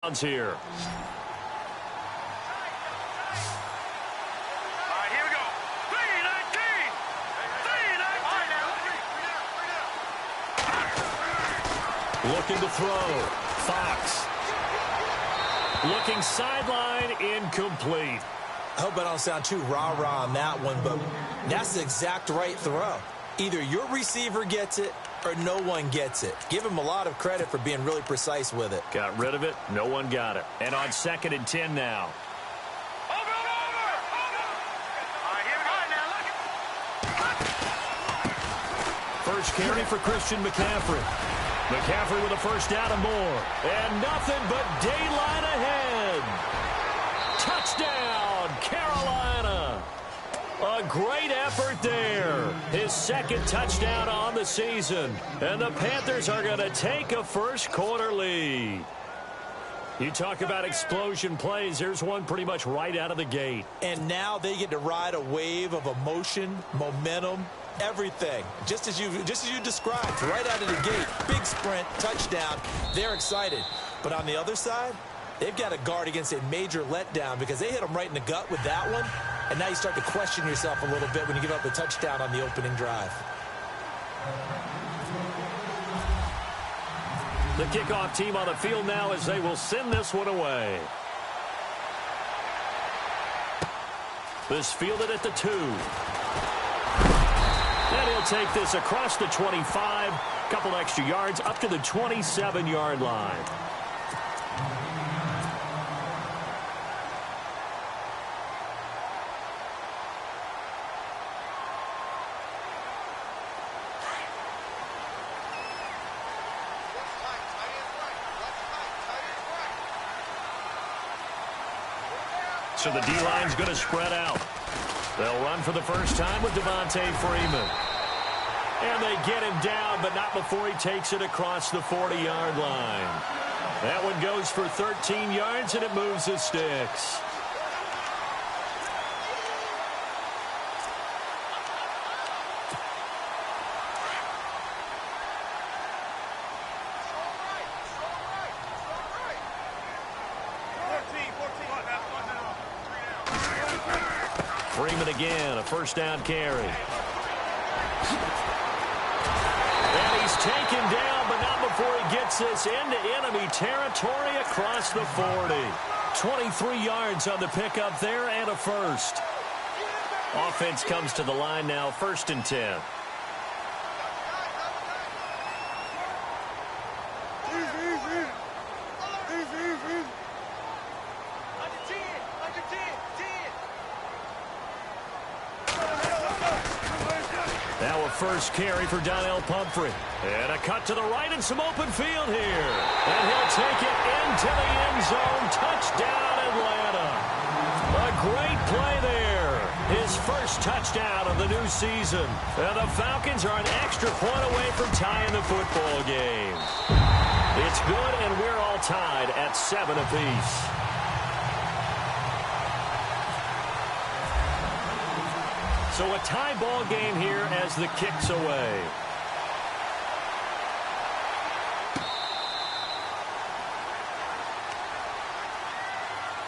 Here. All right, here we go. 3-19. Looking to throw. Fox. Looking sideline, incomplete. I hope I don't sound too rah-rah on that one, but that's the exact right throw. Either your receiver gets it or no one gets it. Give him a lot of credit for being really precise with it. Got rid of it. No one got it. And on 2nd and 10 now. Over. All right, here we go. First carry for Christian McCaffrey. McCaffrey with a first down and more. And nothing but daylight ahead. Touchdown, Carolina. A great effort there. His 2nd touchdown on the season. And the Panthers are going to take a first-quarter lead. You talk about explosion plays. There's one pretty much right out of the gate. And now they get to ride a wave of emotion, momentum, everything. Just as you described, right out of the gate. Big sprint, touchdown. They're excited. But on the other side, they've got to guard against a major letdown because they hit them right in the gut with that one. And now you start to question yourself a little bit when you give up a touchdown on the opening drive. The kickoff team on the field now as they will send this one away. This fielded at the 2. And he'll take this across the 25. Couple extra yards up to the 27-yard line. So the D-line's going to spread out. They'll run for the first time with Devontae Freeman. And they get him down, but not before he takes it across the 40-yard line. That one goes for 13 yards, and it moves the sticks. Freeman again, a first down carry. And he's taken down, but not before he gets this into enemy territory across the 40. 23 yards on the pickup there and a first. Offense comes to the line now, 1st and 10. First carry for Donnell Pumphrey. And a cut to the right and some open field here. And he'll take it into the end zone. Touchdown, Atlanta. A great play there. His first touchdown of the new season. And the Falcons are an extra point away from tying the football game. It's good, and we're all tied at 7 apiece. So a tie ball game here as the kick's away.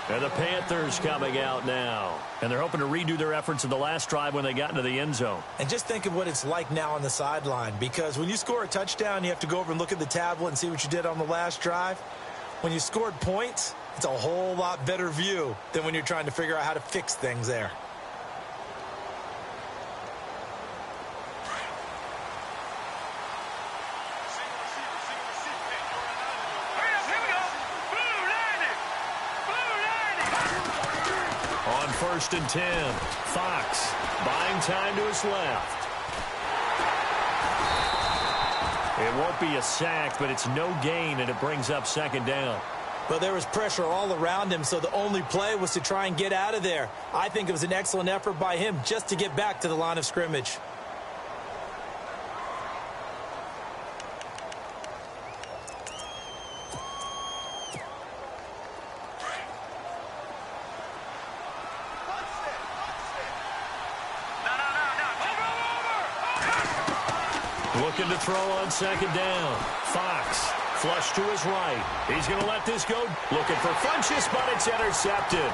And the Panthers coming out now. And they're hoping to redo their efforts in the last drive when they got into the end zone. And just think of what it's like now on the sideline. Because when you score a touchdown, you have to go over and look at the tablet and see what you did on the last drive. When you scored points, it's a whole lot better view than when you're trying to figure out how to fix things there. On 1st and 10, Fox buying time to his left. It won't be a sack, but it's no gain, and it brings up 2nd down. But there was pressure all around him, so the only play was to try and get out of there. I think it was an excellent effort by him just to get back to the line of scrimmage. Looking to throw on 2nd down. Fox Flush to his right. He's going to let this go. Looking for Funchess, but it's intercepted.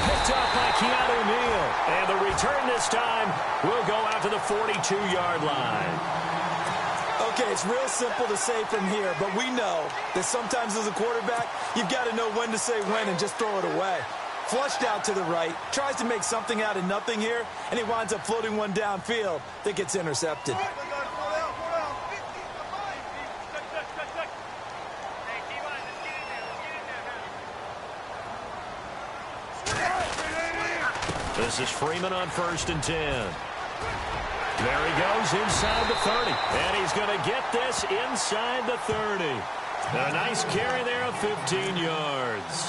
Picked up by Keanu Neal. And the return this time will go out to the 42-yard line. Okay, it's real simple to say from here, but we know that sometimes as a quarterback, you've got to know when to say when and just throw it away. Flushed out to the right, tries to make something out of nothing here, and he winds up floating one downfield that gets intercepted. This is Freeman on 1st and 10. There he goes inside the 30. And he's going to get this inside the 30. And a nice carry there of 15 yards.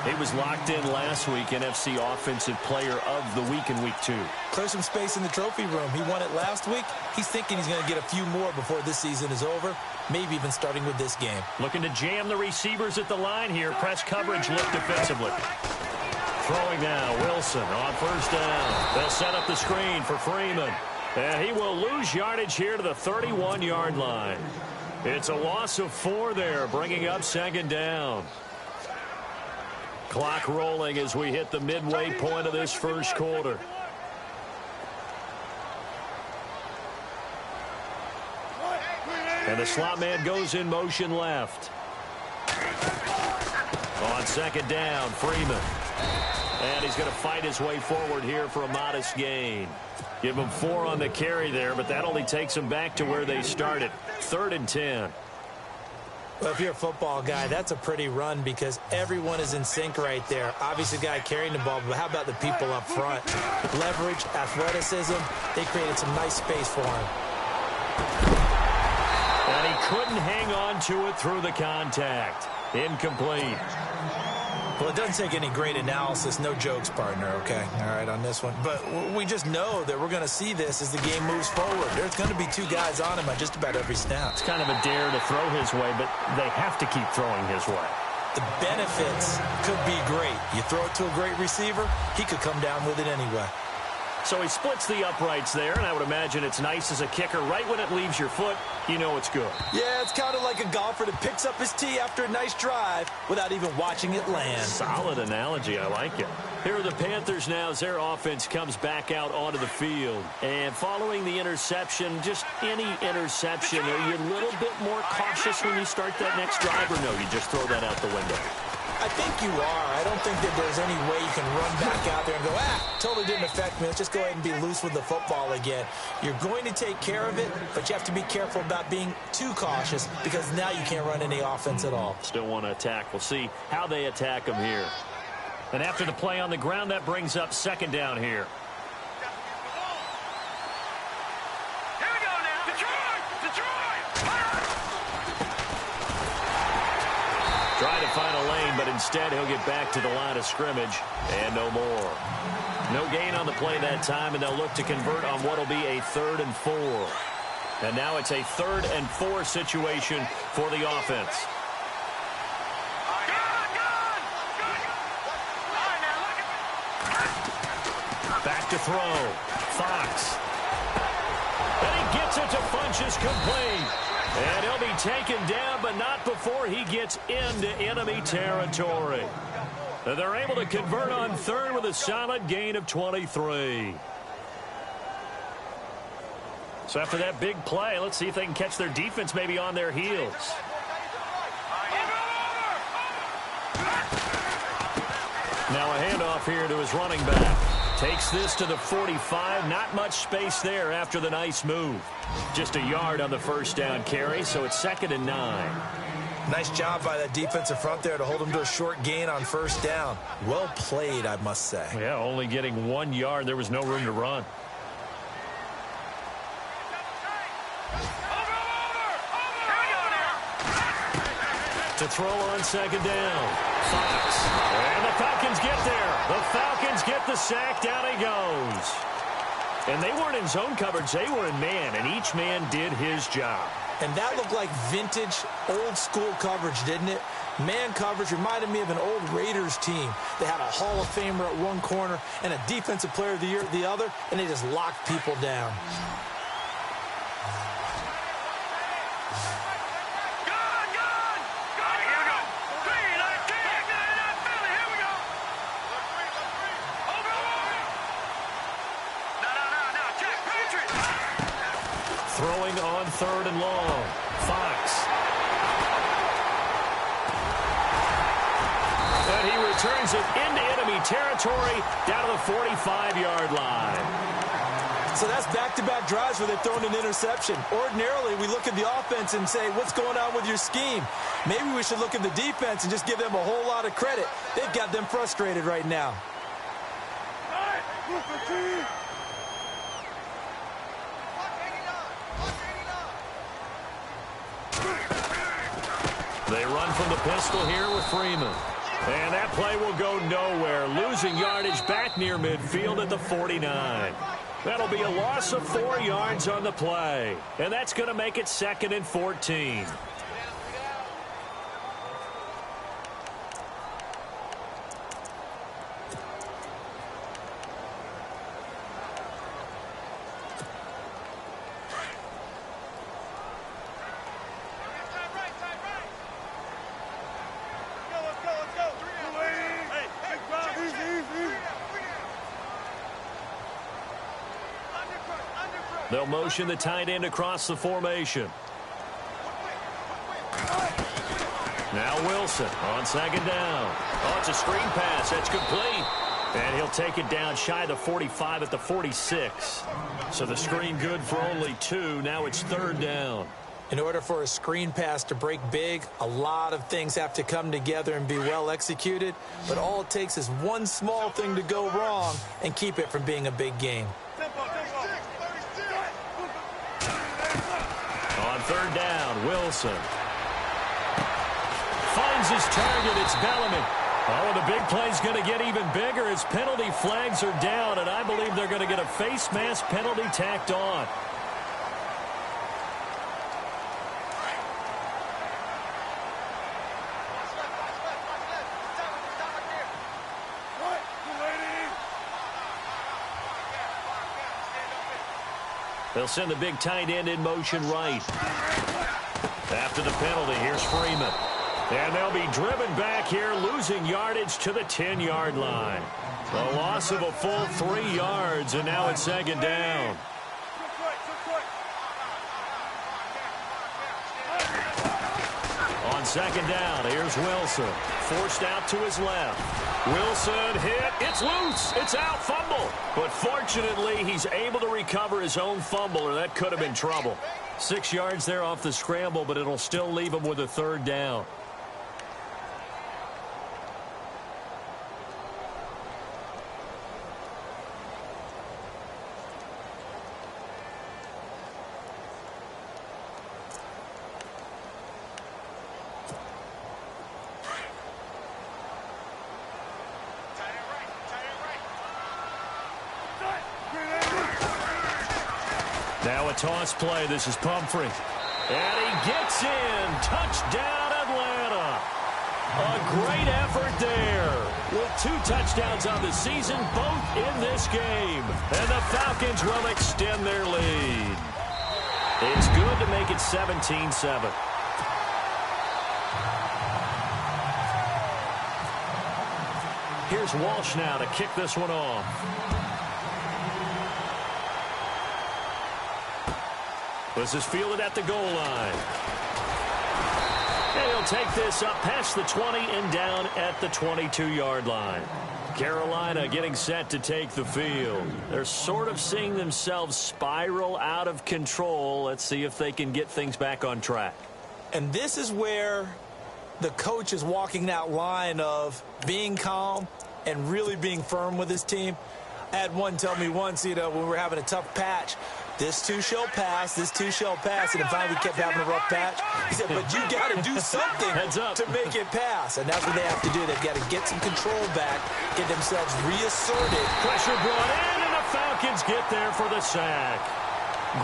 He was locked in last week, NFC Offensive Player of the Week in Week 2. Clear some space in the trophy room. He won it last week. He's thinking he's going to get a few more before this season is over, maybe even starting with this game. Looking to jam the receivers at the line here. Press coverage, look defensively. Throwing now, Wilson on 1st down. They'll set up the screen for Freeman. And he will lose yardage here to the 31-yard line. It's a loss of 4 there, bringing up 2nd down. Clock rolling as we hit the midway point of this first quarter. And the slot man goes in motion left. On 2nd down, Freeman. And he's going to fight his way forward here for a modest gain. Give him 4 on the carry there, but that only takes him back to where they started. 3rd and 10. Well, if you're a football guy, that's a pretty run because everyone is in sync right there. Obviously, the guy carrying the ball, but how about the people up front? Leverage, athleticism, they created some nice space for him. And he couldn't hang on to it through the contact. Incomplete. Well, it doesn't take any great analysis. No jokes, partner, okay? All right, on this one. But we just know that we're going to see this as the game moves forward. There's going to be 2 guys on him on just about every snap. It's kind of a dare to throw his way, but they have to keep throwing his way. The benefits could be great. You throw it to a great receiver, he could come down with it anyway. So he splits the uprights there, and I would imagine it's nice as a kicker. Right when it leaves your foot, you know it's good. Yeah, it's kind of like a golfer that picks up his tee after a nice drive without even watching it land. Solid analogy. I like it. Here are the Panthers now as their offense comes back out onto the field. And following the interception, just any interception, are you a little bit more cautious when you start that next drive, or no, you just throw that out the window? I think you are. I don't think that there's any way you can run back out there and go, totally didn't affect me. Let's just go ahead and be loose with the football again. You're going to take care of it, but you have to be careful about being too cautious because now you can't run any offense at all. Still want to attack. We'll see how they attack them here. And after the play on the ground, that brings up 2nd down here. Here we go now. Detroit! Trying to find a lane, but instead he'll get back to the line of scrimmage and no more. No gain on the play that time, and they'll look to convert on what will be a 3rd and 4. And now it's a 3rd and 4 situation for the offense. Back to throw. Fox. And he gets it to Funchess complete. And he'll be taken down, but not before he gets into enemy territory. They're able to convert on 3rd with a solid gain of 23. So after that big play, let's see if they can catch their defense maybe on their heels. Now a handoff here to his running back. Takes this to the 45. Not much space there after the nice move. Just a yard on the 1st down carry, so it's 2nd and 9. Nice job by that defensive front there to hold him to a short gain on 1st down. Well played, I must say. Yeah, only getting 1 yard. There was no room to run. To throw on 2nd down. Fox. And the Falcons get there. The Falcons get the sack. Down he goes. And they weren't in zone coverage. They were in man, and each man did his job. And that looked like vintage, old-school coverage, didn't it? Man coverage reminded me of an old Raiders team. They had a Hall of Famer at one corner and a Defensive Player of the Year at the other, and they just locked people down. throwing on 3rd and long. Fox. And he returns it into enemy territory down to the 45-yard line. So that's back-to-back drives where they've thrown an interception. Ordinarily, we look at the offense and say, what's going on with your scheme? Maybe we should look at the defense and just give them a whole lot of credit. They've got them frustrated right now. They run from the pistol here with Freeman. And that play will go nowhere. Losing yardage back near midfield at the 49. That'll be a loss of 4 yards on the play. And that's going to make it 2nd and 14. They'll motion the tight end across the formation. Now Wilson on 2nd down. Oh, it's a screen pass. That's complete. And he'll take it down shy of the 45 at the 46. So the screen good for only 2. Now it's 3rd down. In order for a screen pass to break big, a lot of things have to come together and be well executed. But all it takes is one small thing to go wrong and keep it from being a big game. On 3rd down, Wilson finds his target. It's Bellamy. Oh, the big play's going to get even bigger as penalty flags are down, and I believe they're going to get a face mask penalty tacked on. They'll send the big tight end in motion right. After the penalty, here's Freeman. And they'll be driven back here, losing yardage to the 10-yard line. A loss of a full 3 yards, and now it's 2nd down. On 2nd down, here's Wilson. Forced out to his left. Wilson hit. It's loose. It's out. Fumble. But fortunately, he's able to recover his own fumble, or that could have been trouble. 6 yards there off the scramble, but it'll still leave him with a 3rd down. Now a toss play. This is Pumphrey. And he gets in. Touchdown, Atlanta. A great effort there. With 2 touchdowns on the season, both in this game. And the Falcons will extend their lead. It's good to make it 17-7. Here's Walsh now to kick this one off. This is fielded at the goal line. And he'll take this up past the 20 and down at the 22-yard line. Carolina getting set to take the field. They're sort of seeing themselves spiral out of control. Let's see if they can get things back on track. And this is where the coach is walking that line of being calm and really being firm with his team. I had one tell me once, when we were having a tough patch, this too shall pass, this too shall pass, and finally kept having a rough patch. He said, but you got to do something to make it pass, and that's what they have to do. They've got to get some control back, get themselves reasserted. Pressure brought in, and the Falcons get there for the sack.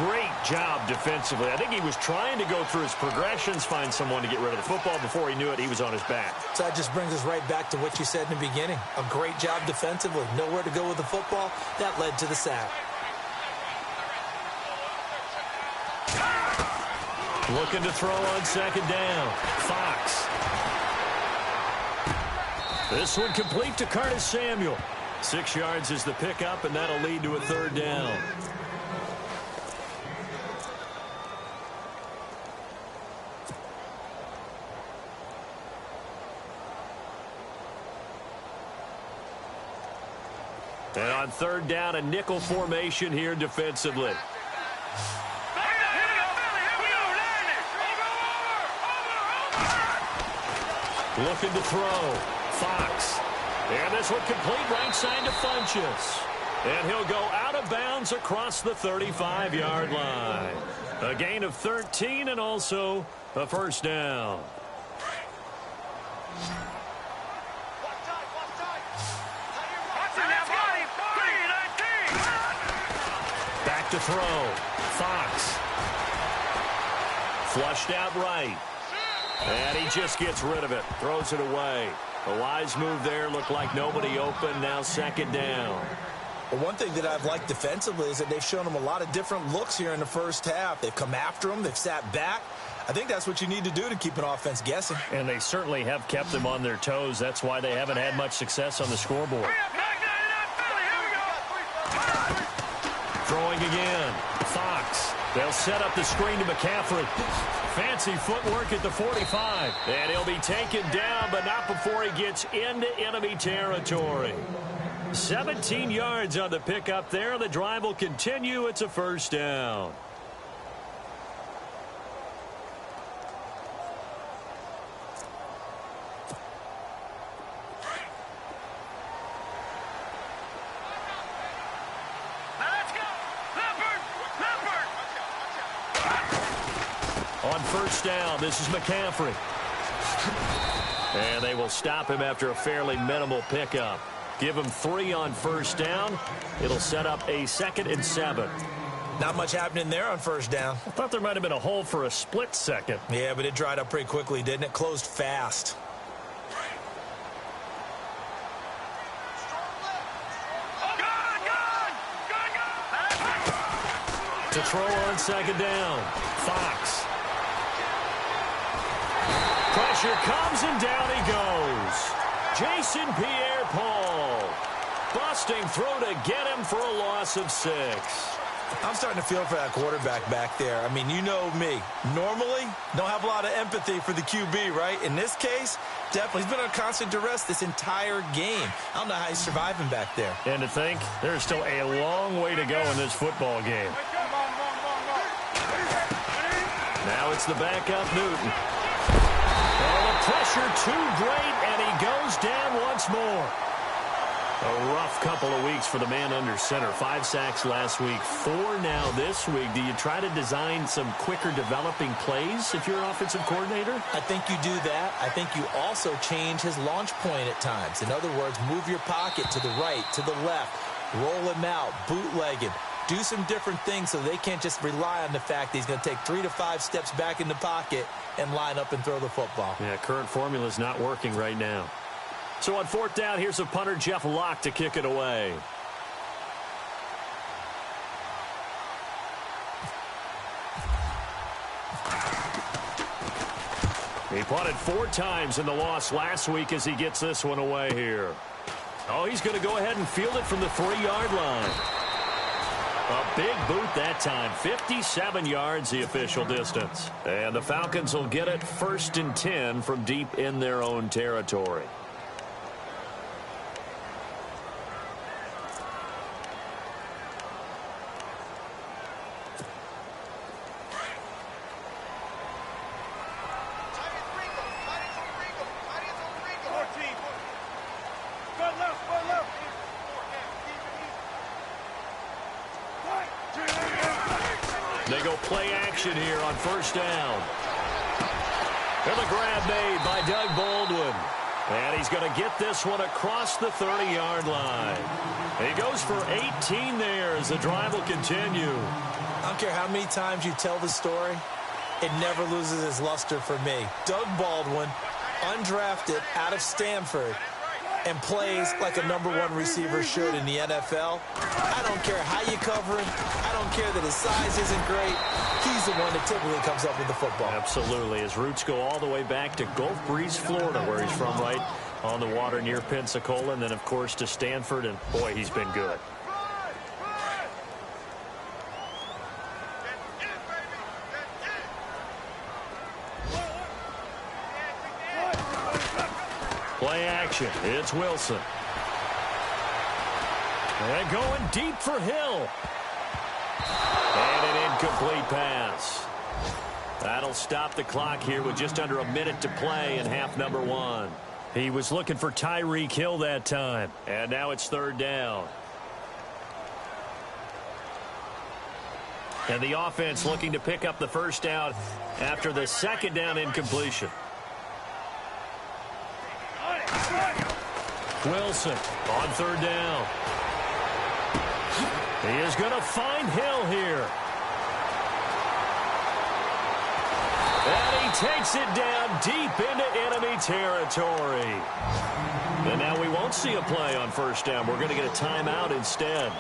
Great job defensively. I think he was trying to go through his progressions, find someone to get rid of the football. Before he knew it, he was on his back. So that just brings us right back to what you said in the beginning. A great job defensively. Nowhere to go with the football. That led to the sack. Looking to throw on 2nd down. Fox. This one complete to Curtis Samuel. 6 yards is the pickup, and that'll lead to a 3rd down. And on third down, a nickel formation here defensively. Looking to throw. Fox. And this one complete right side to Funchess. And he'll go out of bounds across the 35-yard line. A gain of 13 and also a first down. Back to throw. Fox. Flushed out right. And he just gets rid of it. Throws it away. A wise move there. Looked like nobody open. Now second down. Well, one thing that I've liked defensively is that they've shown him a lot of different looks here in the first half. They've come after him. They've sat back. I think that's what you need to do to keep an offense guessing. And they certainly have kept them on their toes. That's why they haven't had much success on the scoreboard. Throwing again. Fox. They'll set up the screen to McCaffrey. Fancy footwork at the 45. And he'll be taken down, but not before he gets into enemy territory. 17 yards on the pickup there. The drive will continue. It's a first down. On first down, this is McCaffrey. And they will stop him after a fairly minimal pickup. Give him 3 on first down. It'll set up a 2nd and 7. Not much happening there on first down. I thought there might have been a hole for a split second. Yeah, but it dried up pretty quickly, didn't it? Closed fast. To throw on second down. Fox. Pressure comes and down he goes. Jason Pierre-Paul. Busting throw to get him for a loss of 6. I'm starting to feel for that quarterback back there. I mean, you know me. Normally, don't have a lot of empathy for the QB, right? In this case, definitely. He's been on constant duress this entire game. I don't know how he's surviving back there. And to think, there's still a long way to go in this football game. Now it's the backup, Newton. Oh, the pressure too great, and he goes down once more. A rough couple of weeks for the man under center. 5 sacks last week, 4 now this week. Do you try to design some quicker developing plays if you're an offensive coordinator? I think you do that. I think you also change his launch point at times. In other words, move your pocket to the right, to the left, roll him out, bootleg him. Do some different things so they can't just rely on the fact that he's going to take 3 to 5 steps back in the pocket and line up and throw the football. Yeah, current formula is not working right now. So on 4th down, here's a punter, Jeff Locke, to kick it away. He punted 4 times in the loss last week as he gets this one away here. Oh, he's going to go ahead and field it from the 3-yard line. A big boot that time. 57 yards the official distance. And the Falcons will get it 1st and 10 from deep in their own territory. They go play action here on 1st down. And the grab made by Doug Baldwin. And he's going to get this one across the 30-yard line. He goes for 18 there as the drive will continue. I don't care how many times you tell the story, it never loses its luster for me. Doug Baldwin, undrafted out of Stanford, and plays like a #1 receiver should in the NFL. I don't care how you cover him. I don't care that his size isn't great. He's the one that typically comes up with the football. Absolutely. His roots go all the way back to Gulf Breeze, Florida, where he's from, right on the water near Pensacola, and then, of course, to Stanford, and, boy, he's been good. Play action. It's Wilson. And going deep for Hill. And an incomplete pass. That'll stop the clock here with just under a minute to play in half number 1. He was looking for Tyreek Hill that time. And now it's third down. And the offense looking to pick up the first down after the second down incompletion. Wilson on third down. He is going to find Hill here. And he takes it down deep into enemy territory. And now we won't see a play on first down. We're going to get a timeout instead,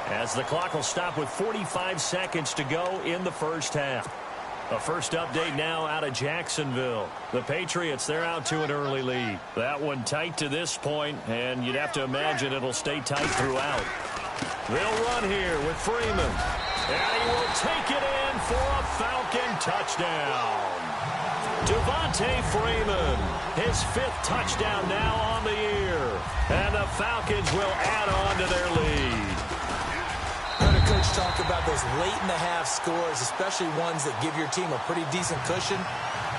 as the clock will stop with 45 seconds to go in the first half. A first update now out of Jacksonville. The Patriots, they're out to an early lead. That one tight to this point, and you'd have to imagine it'll stay tight throughout. They'll run here with Freeman. And he will take it in for a Falcon touchdown. Devontae Freeman, his 5th touchdown now on the year. And the Falcons will add on to their lead. Coach talk about those late-in-the-half scores, especially ones that give your team a pretty decent cushion.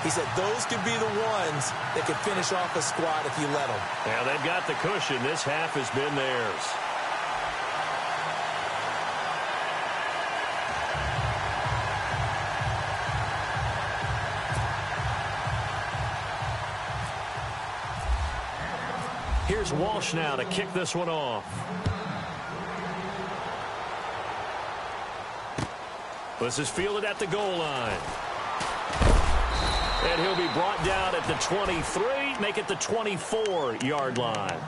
He said those could be the ones that could finish off a squad if you let them. Yeah, they've got the cushion. This half has been theirs. Here's Walsh now to kick this one off. This is fielded at the goal line. And he'll be brought down at the 23, make it the 24-yard line.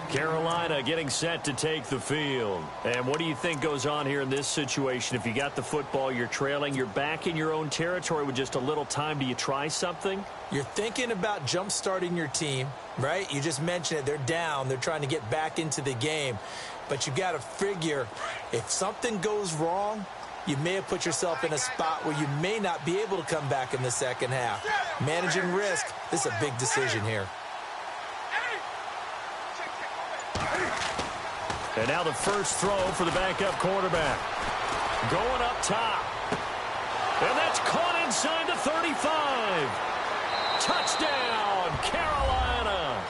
Carolina getting set to take the field. And what do you think goes on here in this situation? If you got the football, you're trailing, you're back in your own territory with just a little time. Do you try something? You're thinking about jump-starting your team, right? You just mentioned it. They're down. They're trying to get back into the game. But you got to figure, if something goes wrong, you may have put yourself in a spot where you may not be able to come back in the second half. Managing risk, this is a big decision here. And now the first throw for the backup quarterback. Going up top. And that's caught inside the 35. Touchdown, Carolina.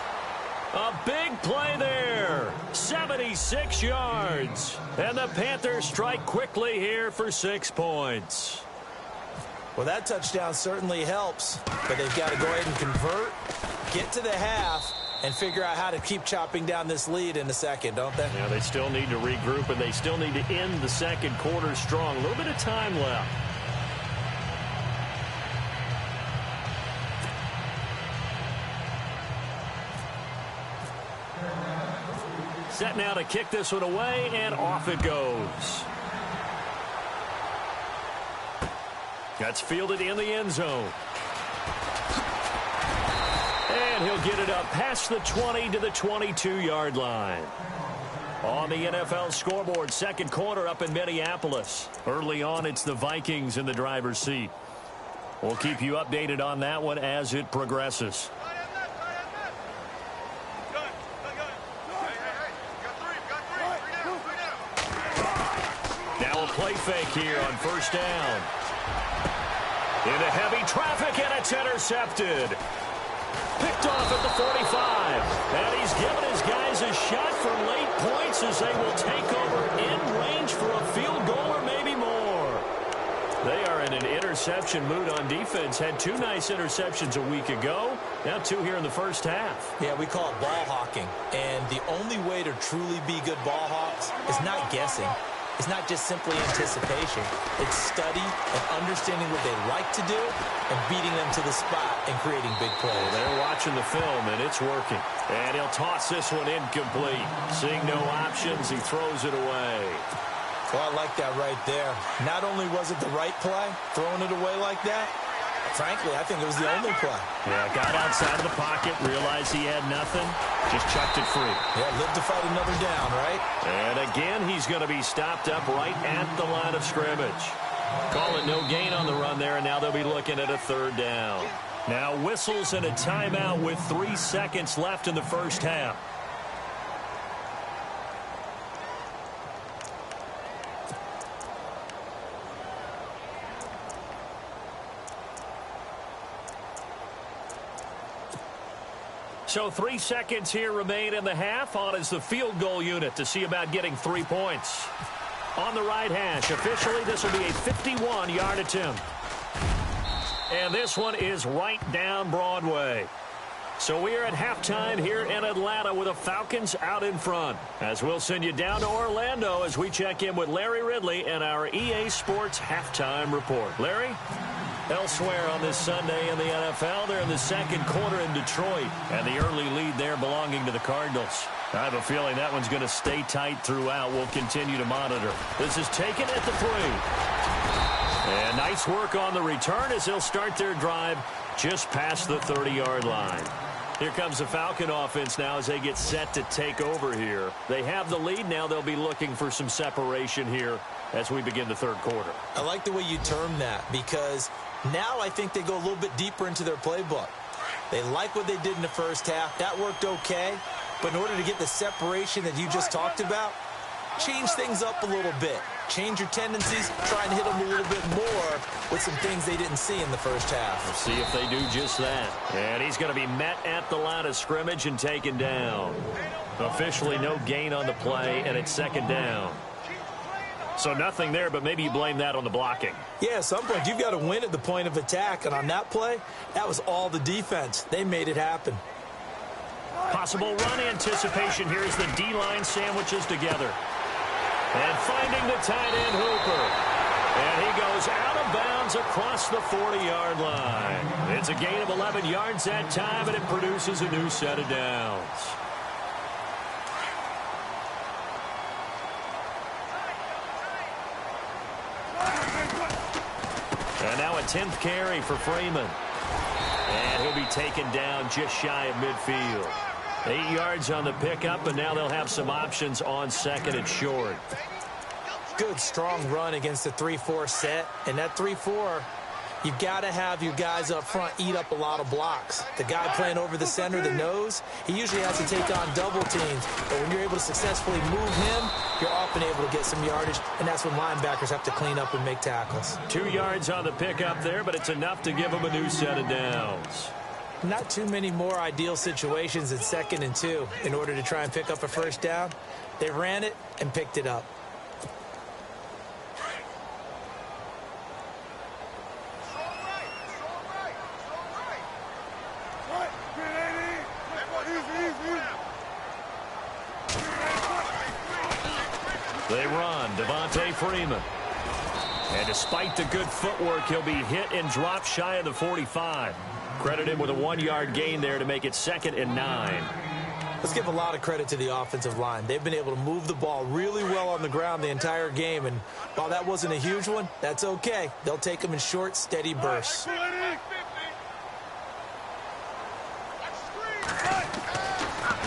A big play there. 76 yards. And the Panthers strike quickly here for 6 points. Well, that touchdown certainly helps, but they've got to go ahead and convert, get to the half, and figure out how to keep chopping down this lead in the second, don't they? Yeah, they still need to regroup, and they still need to end the second quarter strong. A little bit of time left. Set now to kick this one away, and off it goes. That's fielded in the end zone. And he'll get it up past the 20 to the 22-yard line. On the NFL scoreboard, second quarter up in Minneapolis. Early on, it's the Vikings in the driver's seat. We'll keep you updated on that one as it progresses. Now a play fake here on first down. Into heavy traffic, and it's intercepted. Picked off at the 45. And he's given his guys a shot for late points as they will take over in range for a field goal or maybe more. They are in an interception mood on defense. Had 2 nice interceptions a week ago. Now 2 here in the first half. Yeah, we call it ball hawking. And the only way to truly be good ball hawks is not guessing. It's not just simply anticipation. It's study and understanding what they like to do and beating them to the spot and creating big plays. They're watching the film, and it's working. And he'll toss this one incomplete. Seeing no options, he throws it away. Well, I like that right there. Not only was it the right play, throwing it away like that, frankly, I think it was the only play. Yeah, got outside of the pocket, realized he had nothing, just chucked it free. Yeah, live to fight another down, right? And again, he's going to be stopped up right at the line of scrimmage. Call it no gain on the run there, and now they'll be looking at a third down. Now whistles and a timeout with 3 seconds left in the first half. So 3 seconds here remain in the half. On is the field goal unit to see about getting 3 points. On the right hash, officially this will be a 51-yard attempt. And this one is right down Broadway. So we are at halftime here in Atlanta with the Falcons out in front. As we'll send you down to Orlando as we check in with Larry Ridley and our EA Sports halftime report. Larry? Elsewhere on this Sunday in the NFL, they're in the second quarter in Detroit. And the early lead there belonging to the Cardinals. I have a feeling that one's going to stay tight throughout. We'll continue to monitor. This is taken at the 3. And nice work on the return as they'll start their drive just past the 30-yard line. Here comes the Falcon offense now as they get set to take over here. They have the lead now. They'll be looking for some separation here as we begin the third quarter. I like the way you term that because now I think they go a little bit deeper into their playbook. They like what they did in the first half. That worked okay. But in order to get the separation that you just talked about, change things up a little bit. Change your tendencies, try and hit them a little bit more with some things they didn't see in the first half. Let's see if they do just that. And he's going to be met at the line of scrimmage and taken down. Officially no gain on the play, and it's second down. So nothing there, but maybe you blame that on the blocking. Yeah, at some point, you've got to win at the point of attack. And on that play, that was all the defense. They made it happen. Possible run anticipation here as the D-line sandwiches together. And finding the tight end Hooper. And he goes out of bounds across the 40-yard line. It's a gain of 11 yards that time, and it produces a new set of downs. And now a 10th carry for Freeman. And he'll be taken down just shy of midfield. 8 yards on the pickup, and now they'll have some options on second and short. Good, strong run against the 3-4 set. And that 3-4, you've got to have your guys up front eat up a lot of blocks. The guy playing over the center, the nose, he usually has to take on double teams. But when you're able to successfully move him, you're often able to get some yardage, and that's when linebackers have to clean up and make tackles. 2 yards on the pickup there, but it's enough to give them a new set of downs. Not too many more ideal situations in 2nd and 2 in order to try and pick up a first down. They ran it and picked it up. They run, Devontae Freeman. And despite the good footwork, he'll be hit and dropped shy of the 45. Credit him with a 1-yard gain there to make it 2nd and 9. Let's give a lot of credit to the offensive line. They've been able to move the ball really well on the ground the entire game. And while that wasn't a huge one, that's okay. They'll take them in short, steady bursts.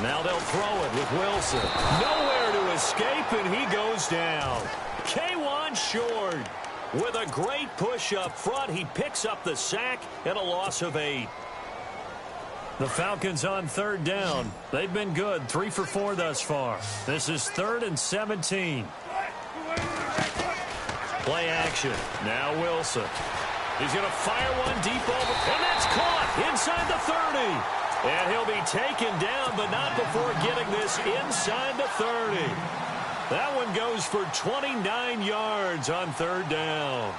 Now they'll throw it with Wilson. Nowhere to escape, and he goes down. K1 short. With a great push up front, he picks up the sack and a loss of 8. The Falcons on 3rd down. They've been good, 3 for 4 thus far. This is 3rd and 17. Play action. Now Wilson. He's going to fire one deep over, and that's caught inside the 30. And he'll be taken down, but not before getting this inside the 30. That one goes for 29 yards on 3rd down.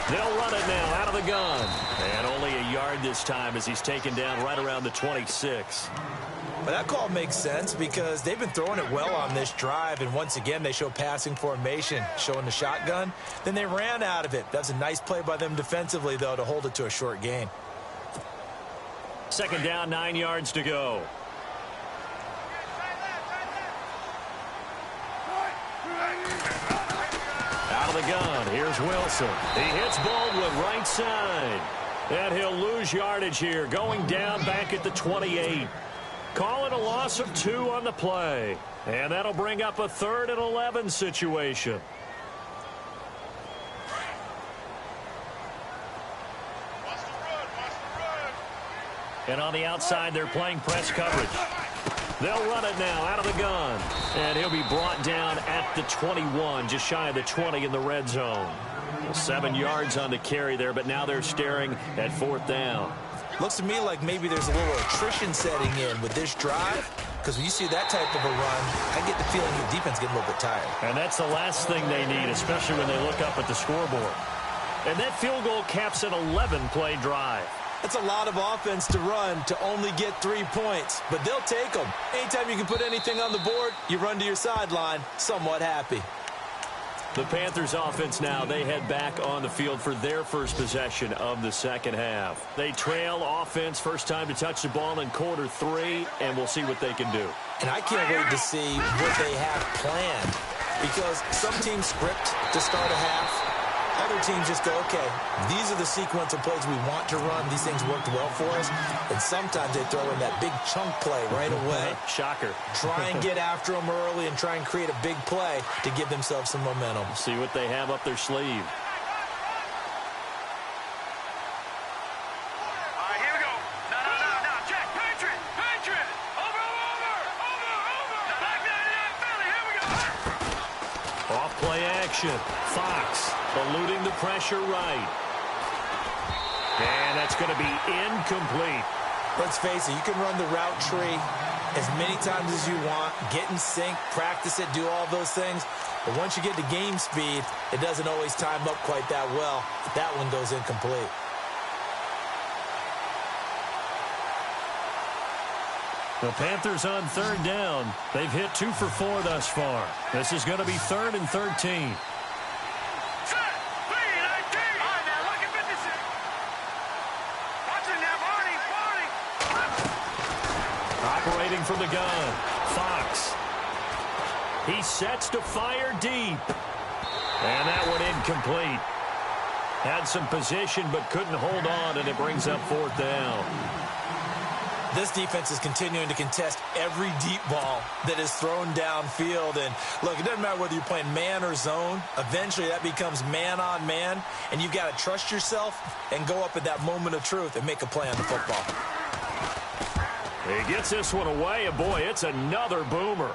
They'll run it now out of the gun. And only a yard this time as he's taken down right around the 26. But that call makes sense because they've been throwing it well on this drive. And once again, they show passing formation, showing the shotgun. Then they ran out of it. That's a nice play by them defensively, though, to hold it to a short gain. 2nd down, 9 yards to go. Out of the gun, here's Wilson. He hits Baldwin right side. And he'll lose yardage here, going down back at the 28. Call it a loss of 2 on the play. And that'll bring up a 3rd and 11 situation. And on the outside, they're playing press coverage. They'll run it now out of the gun. And he'll be brought down at the 21, just shy of the 20 in the red zone. 7 yards on the carry there, but now they're staring at 4th down. Looks to me like maybe there's a little attrition setting in with this drive, because when you see that type of a run, I get the feeling the defense getting a little bit tired. And that's the last thing they need, especially when they look up at the scoreboard. And that field goal caps an 11-play drive. That's a lot of offense to run to only get 3 points, but they'll take them. Anytime you can put anything on the board, you run to your sideline somewhat happy. The Panthers offense now, they head back on the field for their first possession of the second half. They trail offense, first time to touch the ball in quarter 3, and we'll see what they can do. And I can't wait to see what they have planned, because some teams script to start a half. Other teams just go, okay, these are the sequence of plays we want to run. These things worked well for us. And sometimes they throw in that big chunk play right away. Shocker. Try and get after them early and try and create a big play to give themselves some momentum. See what they have up their sleeve. All right, here we go. No. Check. Patriot. Over. Back there, Philly. Here we go. Off play action. Fox eluding the pressure right. And that's going to be incomplete. Let's face it, you can run the route tree as many times as you want, get in sync, practice it, do all those things. But once you get to game speed, it doesn't always time up quite that well. That one goes incomplete. The Panthers on third down. They've hit 2 for 4 thus far. This is going to be 3rd and 13. Operating from the gun, Fox. He sets to fire deep. And that one incomplete. Had some position but couldn't hold on, and it brings up 4th down. This defense is continuing to contest every deep ball that is thrown downfield. And look, it doesn't matter whether you're playing man or zone. Eventually that becomes man on man, and you've got to trust yourself and go up at that moment of truth and make a play on the football. He gets this one away, and boy, it's another boomer.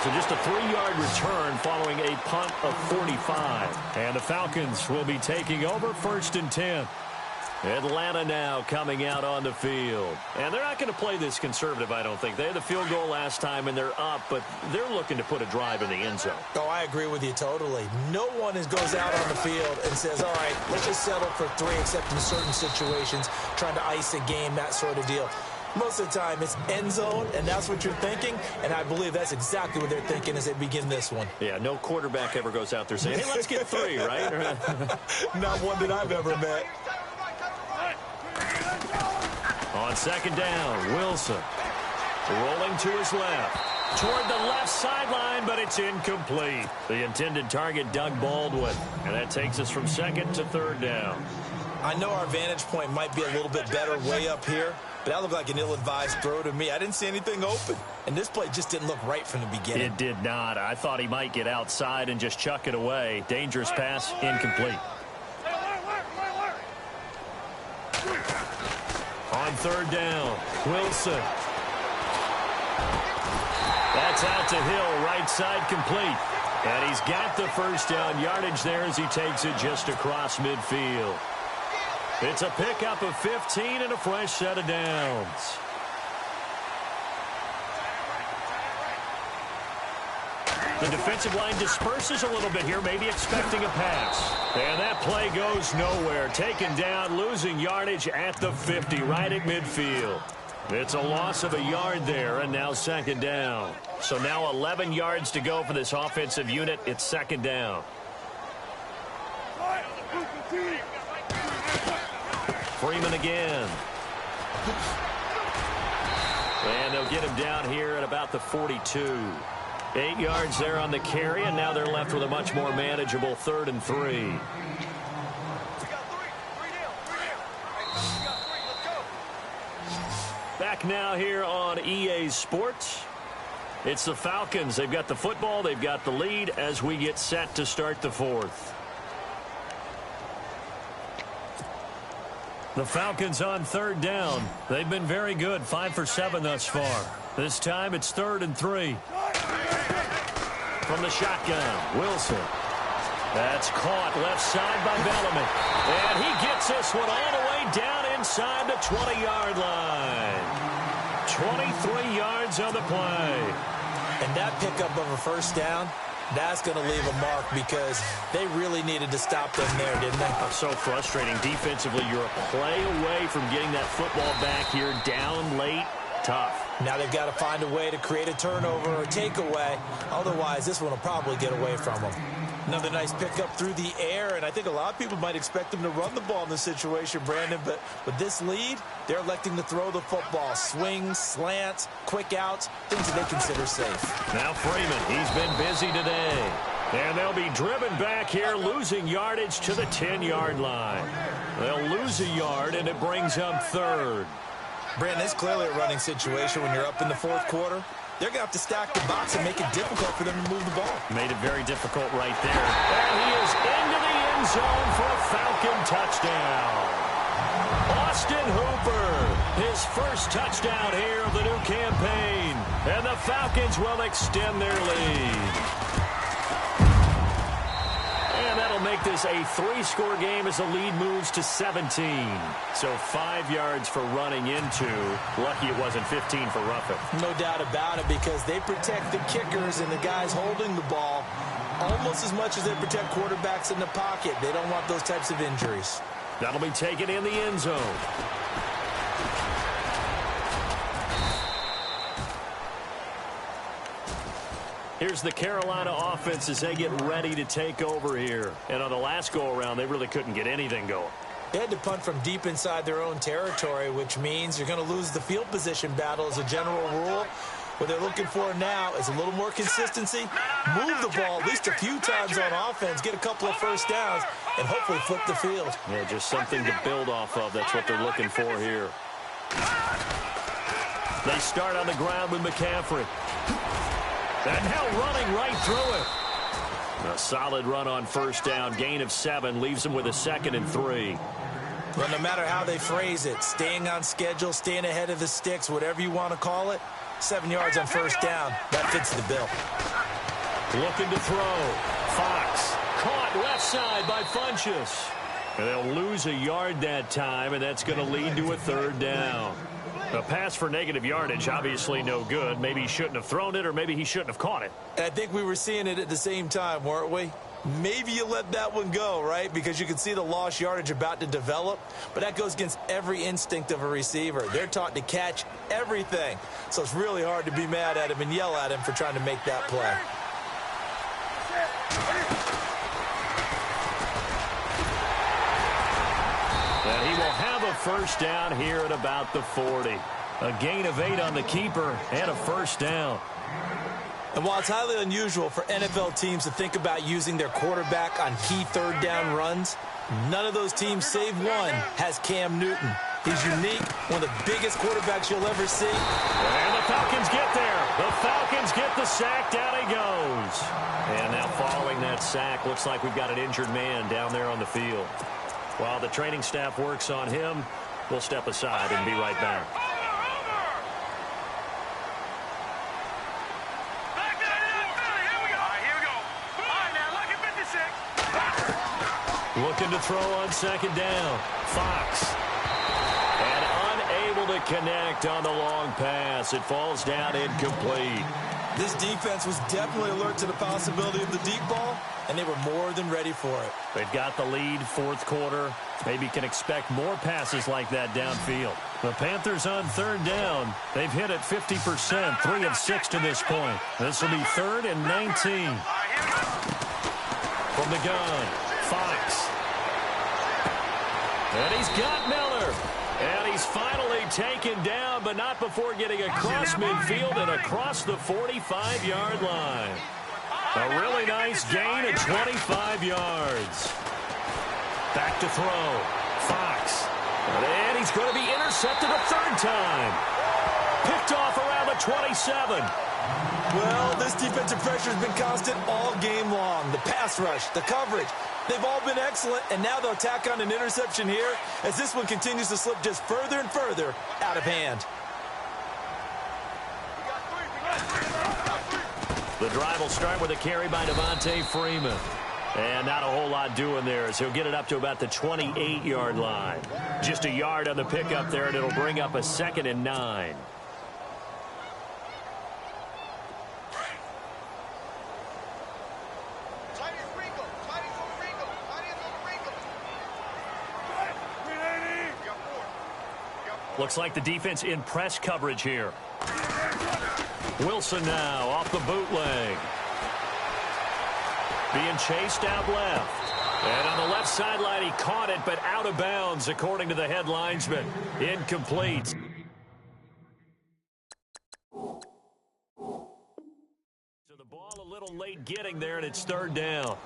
So just a 3-yard return following a punt of 45. And the Falcons will be taking over 1st and 10. Atlanta now coming out on the field. And they're not going to play this conservative, I don't think. They had the field goal last time, and they're up, but they're looking to put a drive in the end zone. Oh, I agree with you totally. No one goes out on the field and says, all right, let's just settle for 3, except in certain situations, trying to ice a game, that sort of deal. Most of the time, it's end zone, and that's what you're thinking, and I believe that's exactly what they're thinking as they begin this one. Yeah, no quarterback ever goes out there saying, hey, let's get 3, right? Not one that I've ever met. On 2nd down, Wilson rolling to his left. Toward the left sideline, but it's incomplete. The intended target, Doug Baldwin. And that takes us from 2nd to 3rd down. I know our vantage point might be a little bit better way up here, but that looked like an ill-advised throw to me. I didn't see anything open, and this play just didn't look right from the beginning. It did not. I thought he might get outside and just chuck it away. Dangerous pass, incomplete. On 3rd down, Wilson. That's out to Hill, right side complete. And he's got the 1st down yardage there as he takes it just across midfield. It's a pickup of 15 and a fresh set of downs. The defensive line disperses a little bit here, maybe expecting a pass. And that play goes nowhere. Taken down, losing yardage at the 50, right at midfield. It's a loss of a yard there, and now 2nd down. So now 11 yards to go for this offensive unit. It's 2nd down. Freeman again. And they'll get him down here at about the 42. 8 yards there on the carry, and now they're left with a much more manageable 3rd and 3. Back now here on EA Sports. It's the Falcons. They've got the football. They've got the lead as we get set to start the 4th. The Falcons on 3rd down. They've been very good, 5 for 7 thus far. This time it's 3rd and 3. From the shotgun, Wilson. That's caught left side by Bellamy. And he gets this one all the way down inside the 20-yard line. 23 yards on the play. And that pickup of a first down, that's going to leave a mark because they really needed to stop them there, didn't they? So frustrating. Defensively, you're a play away from getting that football back here down late. Tough. Now they've got to find a way to create a turnover or takeaway. Otherwise, this one will probably get away from them. Another nice pickup through the air, and I think a lot of people might expect them to run the ball in this situation, Brandon, but with this lead, they're electing to throw the football. Swings, slants, quick outs, things that they consider safe. Now Freeman, he's been busy today. And they'll be driven back here, losing yardage to the 10-yard line. They'll lose a yard, and it brings them third. Brandon, it's clearly a running situation when you're up in the fourth quarter. They're going to have to stack the box and make it difficult for them to move the ball. Made it very difficult right there. And he is into the end zone for a Falcon touchdown. Austin Hooper, his first touchdown here of the new campaign. And the Falcons will extend their lead. And that'll make this a 3-score game as the lead moves to 17. So 5 yards for running into. Lucky it wasn't 15 for roughing. No doubt about it, because they protect the kickers and the guys holding the ball almost as much as they protect quarterbacks in the pocket. They don't want those types of injuries. That'll be taken in the end zone. Here's the Carolina offense as they get ready to take over here. And on the last go-around, they really couldn't get anything going. They had to punt from deep inside their own territory, which means you're going to lose the field position battle as a general rule. What they're looking for now is a little more consistency, move the ball at least a few times on offense, get a couple of first downs, and hopefully flip the field. Yeah, just something to build off of. That's what they're looking for here. They start on the ground with McCaffrey. And now running right through it. A solid run on first down. Gain of 7 leaves them with a 2nd and 3. Well, no matter how they phrase it, staying on schedule, staying ahead of the sticks, whatever you want to call it, 7 yards on first down, that fits the bill. Looking to throw. Fox caught left side by Funchess. And they'll lose a yard that time, and that's going to lead to a 3rd down. A pass for negative yardage, obviously no good. Maybe he shouldn't have thrown it, or maybe he shouldn't have caught it. And I think we were seeing it at the same time, weren't we? Maybe you let that one go, right? Because you can see the lost yardage about to develop. But that goes against every instinct of a receiver. They're taught to catch everything. So it's really hard to be mad at him and yell at him for trying to make that play. And he will have a first down here at about the 40. A gain of 8 on the keeper and a first down. And while it's highly unusual for NFL teams to think about using their quarterback on key 3rd down runs, none of those teams, save one, has Cam Newton. He's unique, one of the biggest quarterbacks you'll ever see. And the Falcons get there. The Falcons get the sack. Down he goes. And now following that sack, looks like we've got an injured man down there on the field. While the training staff works on him, we'll step aside and be right back. Looking to throw on 2nd down. Fox. And unable to connect on the long pass. It falls down incomplete. This defense was definitely alert to the possibility of the deep ball, and they were more than ready for it. They've got the lead, 4th quarter. Maybe can expect more passes like that downfield. The Panthers on 3rd down. They've hit it 50%, 3 of 6 to this point. This will be 3rd and 19. From the gun, Fox. And he's got Miller. And he's finally taken down, but not before getting across midfield and across the 45-yard line. A really nice gain of 25 yards. Back to throw. Fox. And he's going to be intercepted a 3rd time. Picked off around the 27. Well, this defensive pressure has been constant all game long. The pass rush, the coverage, they've all been excellent, and now they'll tack on an interception here as this one continues to slip just further and further out of hand. The drive will start with a carry by Devontae Freeman. And not a whole lot doing there as he'll get it up to about the 28-yard line. Just a yard on the pickup there, and it'll bring up a 2nd and 9. Looks like the defense in press coverage here. Wilson now off the bootleg. Being chased out left. And on the left sideline, he caught it, but out of bounds, according to the head linesman. Incomplete. So the ball a little late getting there, and it's 3rd down.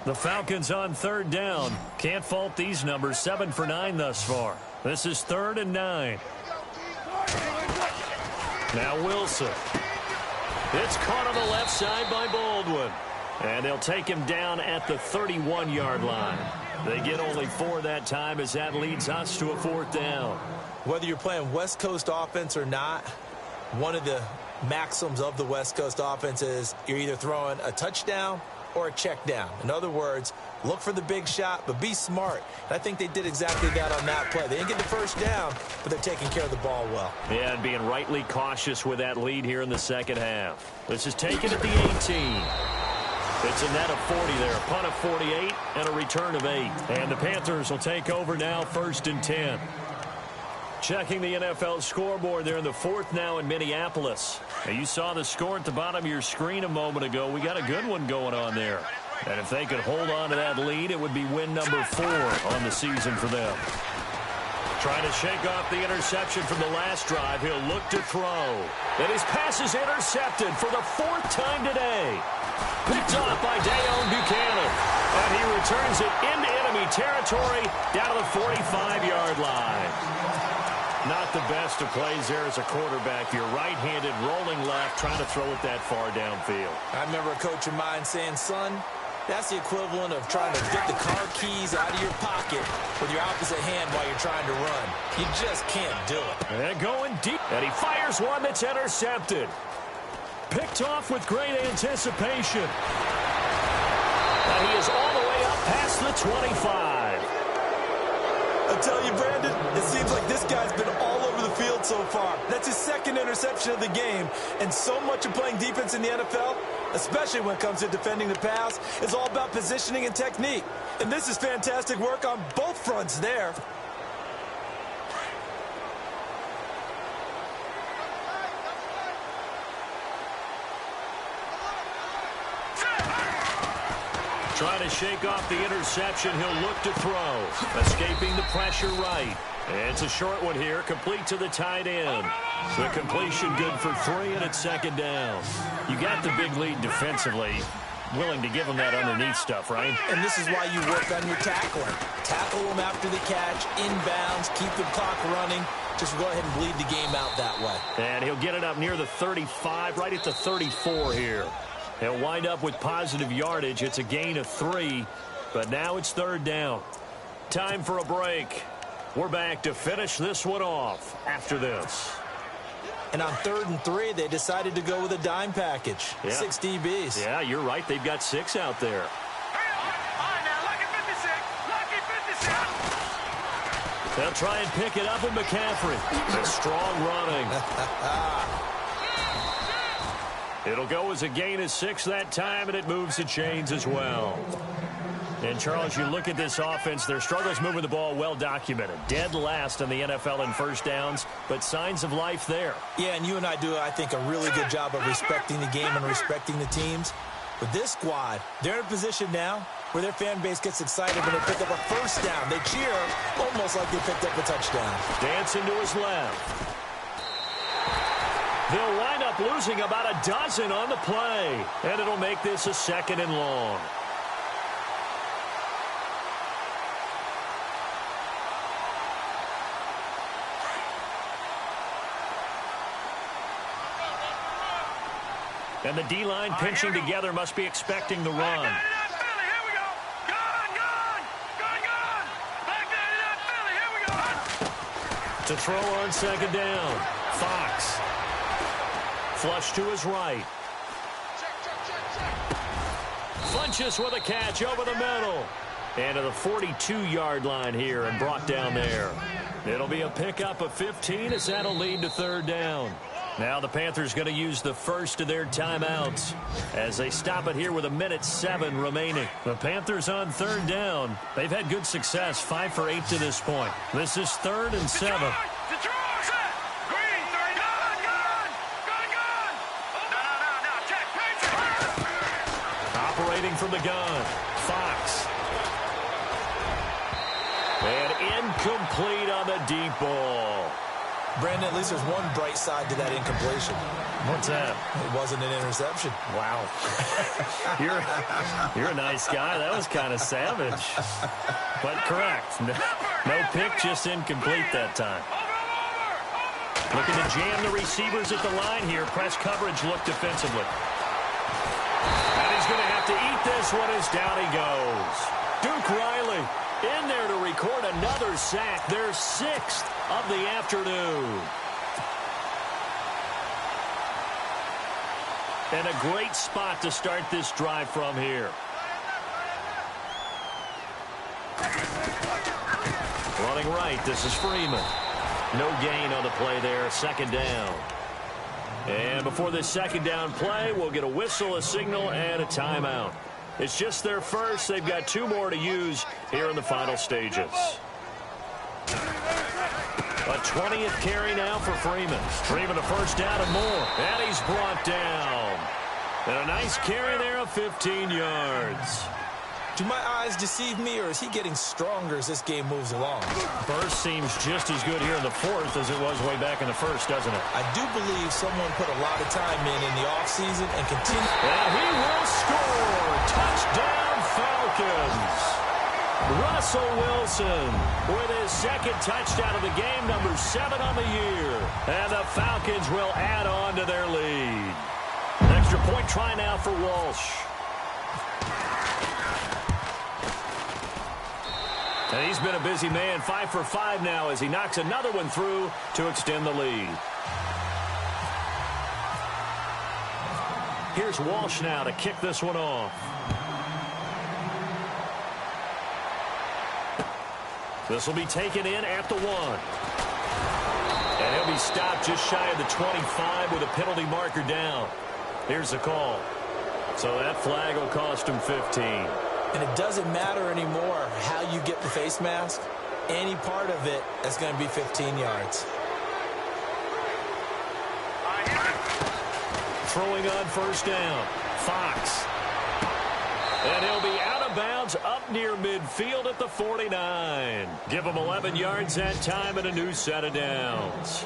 The Falcons on 3rd down. Can't fault these numbers. 7 for 9 thus far. This is 3rd and 9. Now Wilson. It's caught on the left side by Baldwin. And they'll take him down at the 31-yard line. They get only 4 that time as that leads us to a 4th down. Whether you're playing West Coast offense or not, one of the maxims of the West Coast offense is you're either throwing a touchdown or a check down. In other words, look for the big shot, but be smart. And I think they did exactly that on that play. They didn't get the 1st down, but they're taking care of the ball well. Yeah, and being rightly cautious with that lead here in the 2nd half. This is taken at the 18. It's a net of 40 there, a punt of 48, and a return of 8. And the Panthers will take over now, 1st and 10. Checking the NFL scoreboard there in the 4th now in Minneapolis. Now you saw the score at the bottom of your screen a moment ago. We got a good one going on there. And if they could hold on to that lead, it would be win number 4 on the season for them. Trying to shake off the interception from the last drive. He'll look to throw. And his pass is intercepted for the 4th time today. Picked off by Dayon Buchanan. And he returns it into enemy territory down to the 45-yard line. Not the best of plays there as a quarterback. You're right-handed, rolling left, trying to throw it that far downfield. I remember a coach of mine saying, son, that's the equivalent of trying to get the car keys out of your pocket with your opposite hand while you're trying to run. You just can't do it. And going deep. And he fires one that's intercepted. Picked off with great anticipation. And he is all the way up past the 25. I tell you, Brandon, it seems like this guy's been all over the field so far. That's his 2nd interception of the game. And so much of playing defense in the NFL, especially when it comes to defending the pass, is all about positioning and technique. And this is fantastic work on both fronts there. Trying to shake off the interception. He'll look to throw. Escaping the pressure right. It's a short one here, complete to the tight end. The completion good for 3, and it's 2nd down. You got the big lead defensively. Willing to give them that underneath stuff, right? And this is why you work on your tackling. Tackle them after the catch, inbounds, keep the clock running. Just go ahead and bleed the game out that way. And he'll get it up near the 35, right at the 34 here. He'll wind up with positive yardage. It's a gain of 3, but now it's 3rd down. Time for a break. We're back to finish this one off after this. And on 3rd and 3, they decided to go with a dime package. Yeah. 6 DBs. Yeah, you're right. They've got 6 out there. They'll try and pick it up with McCaffrey. A strong running. It'll go as a gain of 6 that time, and it moves the chains as well. And, Charles, you look at this offense, their struggles moving the ball well documented. Dead last in the NFL in 1st downs, but signs of life there. Yeah, and you and I do, I think, a really good job of respecting the game and respecting the teams. But this squad, they're in a position now where their fan base gets excited when they pick up a 1st down. They cheer almost like they picked up a touchdown. Dancing to his left. They'll wind up losing about a dozen on the play, and it'll make this a 2nd and long. And the D-line pinching together must be expecting the run. Here we go. Gone. Back there. To throw on second down. Fox. Flush to his right. Funches with a catch over the middle. And to the 42-yard line here and brought down there. It'll be a pickup of 15 as that'll lead to third down. Now the Panthers going to use the first of their timeouts as they stop it here with 1:07 remaining. The Panthers on third down. They've had good success, 5 for 8 to this point. This is 3rd and 7. Operating from the gun, Fox. And incomplete on the deep ball. Brandon, at least there's one bright side to that incompletion. What's that? It wasn't an interception. Wow. You're a nice guy. That was kind of savage. But correct. No pick, just incomplete that time. Looking to jam the receivers at the line here. Press coverage look defensively. And he's going to have to eat this one as down he goes. Duke Riley in there to record another sack. Their 6th of the afternoon. And a great spot to start this drive from here. Running right, this is Freeman. No gain on the play there, second down. And before this second down play, we'll get a whistle, a signal, and a timeout. It's just their first. They've got 2 more to use here in the final stages. A 20th carry now for Freeman. Freeman a first down and more. And he's brought down. And a nice carry there of 15 yards. Do my eyes deceive me, or is he getting stronger as this game moves along? Burst seems just as good here in the 4th as it was way back in the 1st, doesn't it? I do believe someone put a lot of time in the offseason and continue. And he will score. Touchdown, Falcons. Russell Wilson with his 2nd touchdown of the game, number 7 on the year. And the Falcons will add on to their lead. An extra point try now for Walsh. And he's been a busy man, 5 for 5 now as he knocks another one through to extend the lead. Here's Walsh now to kick this one off. This will be taken in at the 1. And he'll be stopped just shy of the 25 with a penalty marker down. Here's the call. So that flag will cost him 15. And it doesn't matter anymore how you get the face mask. Any part of it is going to be 15 yards. Throwing on first down. Fox. And he'll be out of bounds up near midfield at the 49. Give him 11 yards that time and a new set of downs.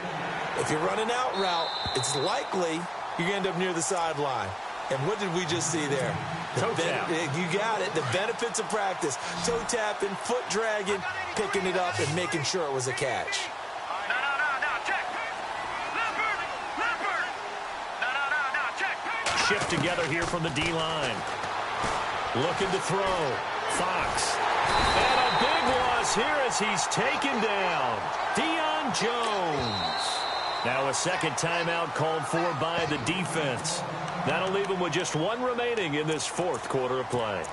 If you're running out route, it's likely you're going to end up near the sideline. And what did we just see there? Toe tap. You got it. The benefits of practice. Toe tapping, foot dragging, picking it up, and making sure it was a catch. Shift together here from the D-line. Looking to throw. Fox. And a big loss here as he's taken down. Deion Jones. Now a second timeout called for by the defense. That'll leave him with just 1 remaining in this 4th quarter of play.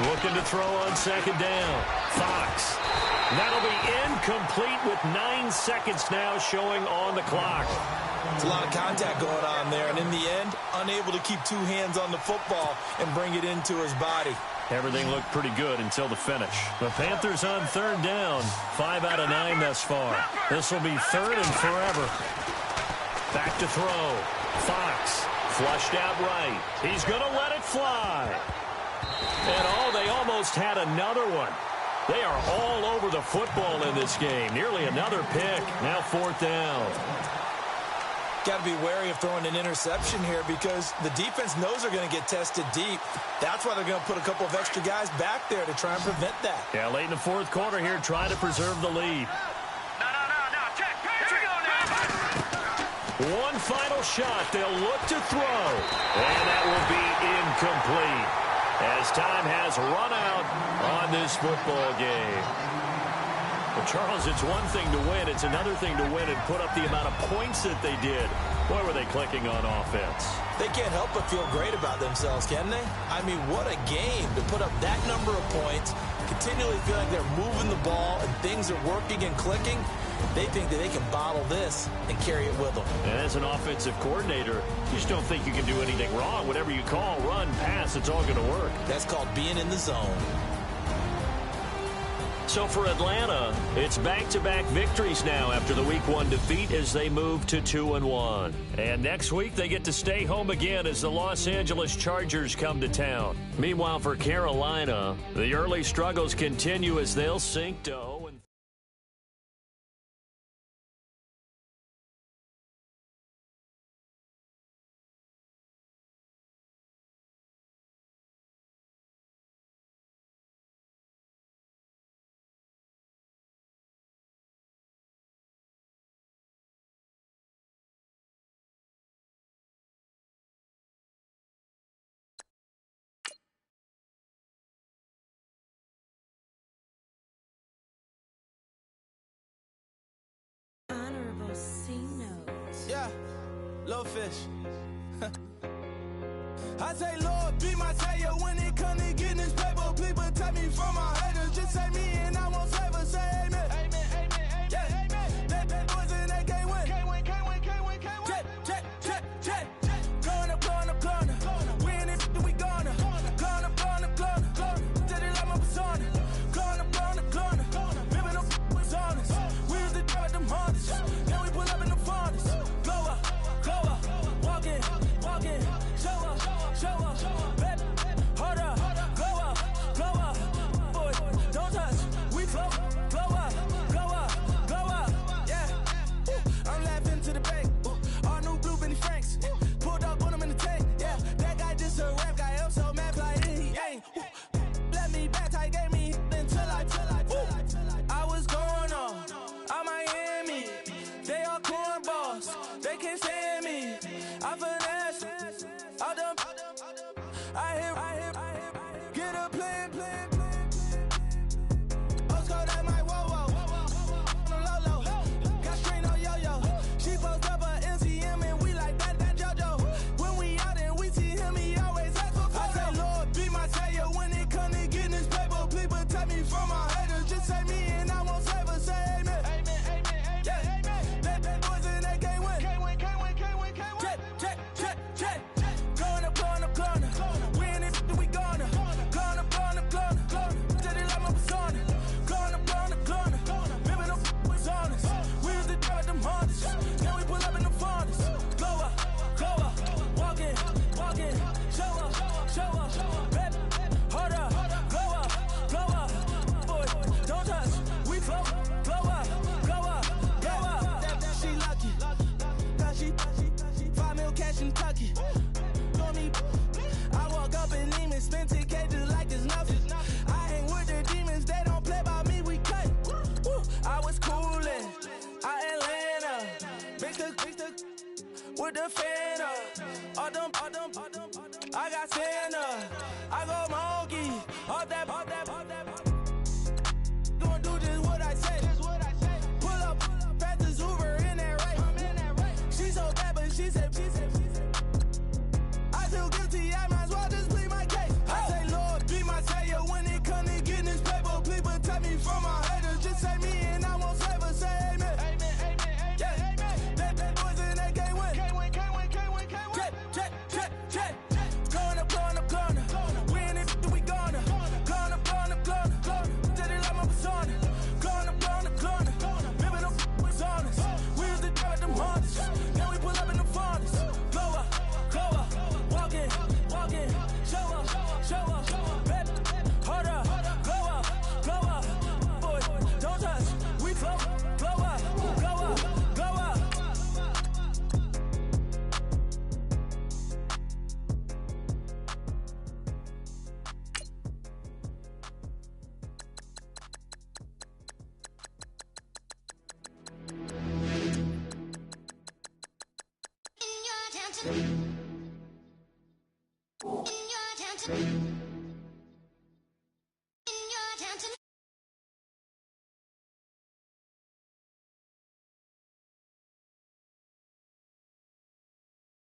Looking to throw on second down. Fox. That'll be incomplete with 9 seconds now showing on the clock. It's a lot of contact going on there, and in the end, unable to keep 2 hands on the football and bring it into his body. Everything looked pretty good until the finish. The Panthers on third down. 5 out of 9 thus far. This will be 3rd and forever. Back to throw. Fox flushed out right. He's going to let it fly. And they almost had another one. They are all over the football in this game. Nearly another pick. Now 4th down. Got to be wary of throwing an interception here because the defense knows they're going to get tested deep. That's why they're going to put a couple of extra guys back there to try and prevent that. Yeah, late in the 4th quarter here, trying to preserve the lead. One final shot. They'll look to throw. And that will be incomplete as time has run out on this football game. Well, Charles, it's one thing to win. It's another thing to win and put up the amount of points that they did. Boy, were they clicking on offense. They can't help but feel great about themselves, can they? I mean, what a game to put up that number of points, continually feel like they're moving the ball and things are working and clicking. They think that they can bottle this and carry it with them. And as an offensive coordinator, you just don't think you can do anything wrong. Whatever you call, run, pass, it's all going to work. That's called being in the zone. So for Atlanta, it's back-to-back victories now after the Week 1 defeat as they move to 2-1. And next week, they get to stay home again as the Los Angeles Chargers come to town. Meanwhile, for Carolina, the early struggles continue as they'll sink to 0-3. Yeah, little fish. I say, Lord, be my savior when it comes to getting this paper. People take me from my haters. Just say me and I won't save her. Say amen. Amen, amen, amen. Yeah, amen. That boys and they can't win. Can't win, can't win, can't win, can't win. Jet. Going up. We in it, we gonna. Gonna. Did it like my persona. Gonna. Living up was honest. We was the drug them hardest. Then we pull up in the furnace. Glow up. Walking. Show up. Baby, hold up. Glow up. Boy, don't touch. We flow up. Yeah. I'm laughing to the bank. All new blue Benny Franks. Pulled up on him in the tank. Yeah, that guy just a rap guy. I'm so mad like he ain't. Let me back tight, gave me until I was going on. I'm Miami. They all cornballs. They can't stand me. I finesse. All them. I hit. Get a plan. Oscar, that might whoa. No low. Got screen on yo-yo. She post up a MCM and we like that JoJo. When we out and we see him, he always ask for photo. I say, Lord, be my savior when it come to getting this paper. People take me from my haters. Just say me and I won't save her. Say amen. Amen. Yeah, amen. That boys and they can't win. Can't win. Jet. Going up. We in it, we gonna. Gonna. Did it like my persona. Gonna. Living up was honest. We was the drug them hardest. Then we pull up in the furnace. Glow up. Walking. Show up. Baby, hold up. Glow up. Boy, don't touch. We flow. Glow up. She lucky. Cause she 5 mil cash in Kentucky. Know me. I walk up in demons, spend 10K just like it's nothing. I hang with the demons, they don't play by me, we cut. I was coolin', Atlanta. Mixed with the Fanta. All them. I got Santa. I go monkey. All that. Gonna do just what I say. Pull up, fast as Uber in that race. She so bad, but she said. I feel guilty, I might as well just plead my case. I say, Lord, be my savior when it come to getting this paper. People take me from my haters. Just say me and I won't save her. Say amen. Amen. Yeah, amen. That boys and they can't win. Can't win. Jet. Going up. Peace.